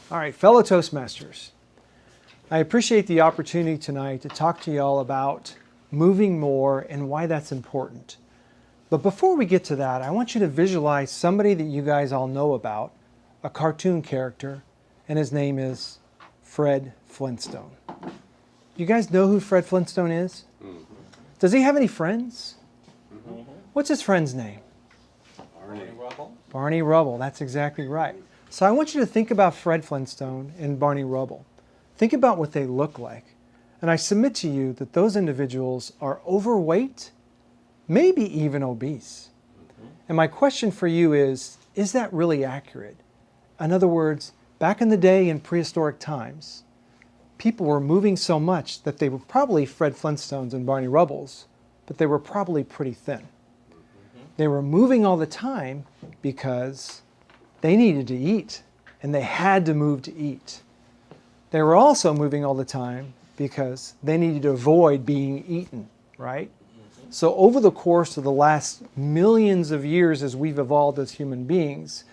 All right, fellow Toastmasters, I appreciate the opportunity tonight to talk to you all about moving more and why that's important. But before we get to that, I want you to visualize somebody that you guys all know about, a cartoon character, and his name is Fred Flintstone. You guys know who Fred Flintstone is? Mm-hmm. Does he have any friends? Mm-hmm. What's his friend's name? Barney Rubble. Barney Rubble, that's exactly right. So I want you to think about Fred Flintstone and Barney Rubble. Think about what they look like. And I submit to you that those individuals are overweight, maybe even obese. Mm-hmm. And my question for you is that really accurate? In other words, back in the day in prehistoric times, people were moving so much that they were probably Fred Flintstones and Barney Rubbles, but they were probably pretty thin. Mm-hmm. They were moving all the time because they needed to eat, and they had to move to eat. They were also moving all the time because they needed to avoid being eaten, right? Mm-hmm. So over the course of the last millions of years as we've evolved as human beings,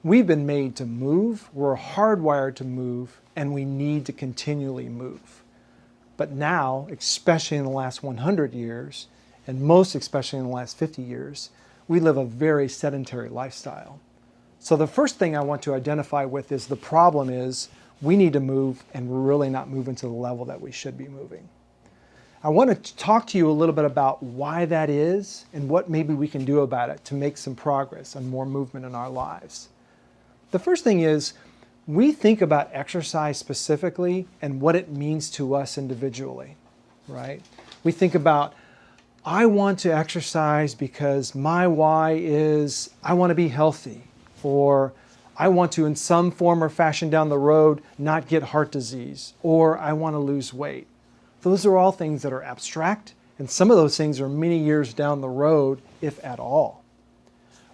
we've been made to move, we're hardwired to move, and we need to continually move. But now, especially in the last 100 years, and most especially in the last 50 years, we live a very sedentary lifestyle. So the first thing I want to identify with is the problem is we need to move, and we're really not moving to the level that we should be moving. I want to talk to you a little bit about why that is and what maybe we can do about it to make some progress and more movement in our lives. The first thing is we think about exercise specifically and what it means to us individually, right? We think about, I want to exercise because my why is I want to be healthy, or I want to, in some form or fashion down the road, not get heart disease, or I want to lose weight. Those are all things that are abstract, and some of those things are many years down the road, if at all.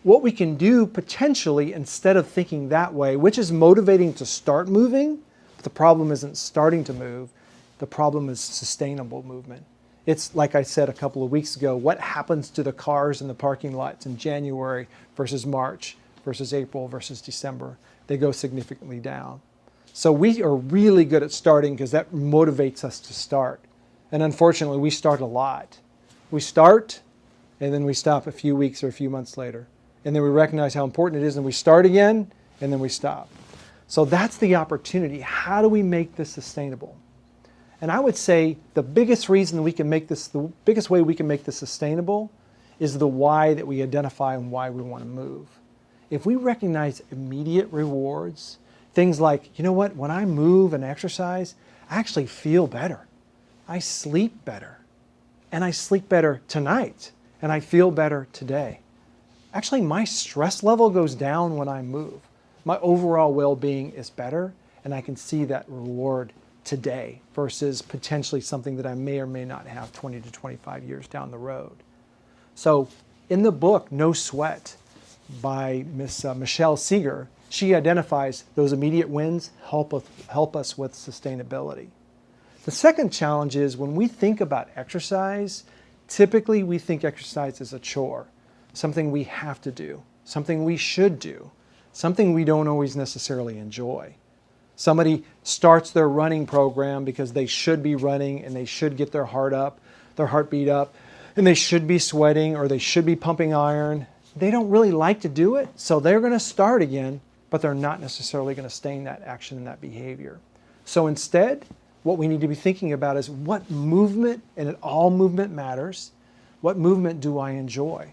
What we can do potentially, instead of thinking that way, which is motivating to start moving, but the problem isn't starting to move, the problem is sustainable movement. It's like I said a couple of weeks ago, what happens to the cars in the parking lots in January versus March versus April versus December? They go significantly down. So we are really good at starting because that motivates us to start. And unfortunately, we start a lot. We start, and then we stop a few weeks or a few months later. And then we recognize how important it is, and we start again, and then we stop. So that's the opportunity. How do we make this sustainable? And I would say the biggest reason we can make this, the biggest way we can make this sustainable is the why that we identify and why we want to move. If we recognize immediate rewards, things like, you know what, when I move and exercise, I actually feel better. I sleep better. And I sleep better tonight. And I feel better today. Actually, my stress level goes down when I move. My overall well-being is better, and I can see that reward today versus potentially something that I may or may not have 20 to 25 years down the road. So in the book, No Sweat, by Miss Michelle Seeger, she identifies those immediate wins help us with sustainability. The second challenge is when we think about exercise, typically we think exercise is a chore, something we have to do, something we should do, something we don't always necessarily enjoy. Somebody starts their running program because they should be running and they should get their heartbeat up, and they should be sweating or they should be pumping iron. They don't really like to do it, so they're going to start again, but they're not necessarily going to stay in that action and that behavior. So instead, what we need to be thinking about is what movement, and all movement matters, what movement do I enjoy?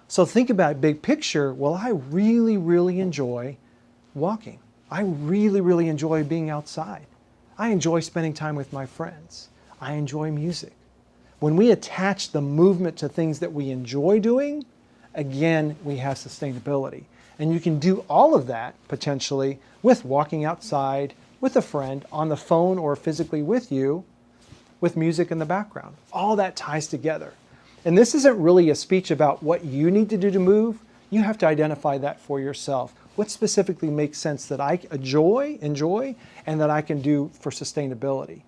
So think about big picture. Well, I really, really enjoy walking. I really, really enjoy being outside. I enjoy spending time with my friends. I enjoy music. When we attach the movement to things that we enjoy doing, again, we have sustainability. And you can do all of that potentially with walking outside, with a friend, on the phone or physically with you, with music in the background. All that ties together. And this isn't really a speech about what you need to do to move. You have to identify that for yourself. What specifically makes sense that I enjoy, and that I can do for sustainability?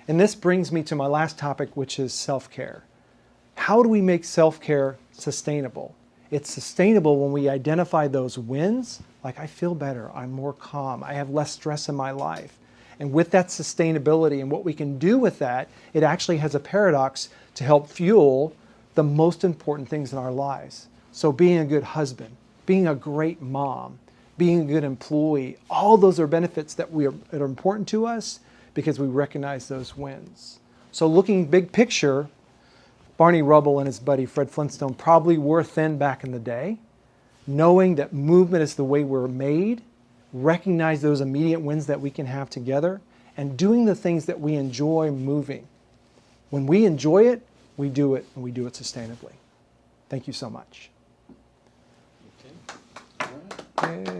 And this brings me to my last topic, which is self-care. How do we make self-care sustainable? It's sustainable when we identify those wins, like I feel better, I'm more calm, I have less stress in my life. And with that sustainability and what we can do with that, it actually has a paradox to help fuel the most important things in our lives. So being a good husband, being a great mom, being a good employee, all those are benefits that are important to us because we recognize those wins. So looking big picture, Barney Rubble and his buddy Fred Flintstone probably were thin back in the day, knowing that movement is the way we're made, recognize those immediate wins that we can have together, and doing the things that we enjoy moving. When we enjoy it, we do it, and we do it sustainably. Thank you so much. Okay. All right. Yay.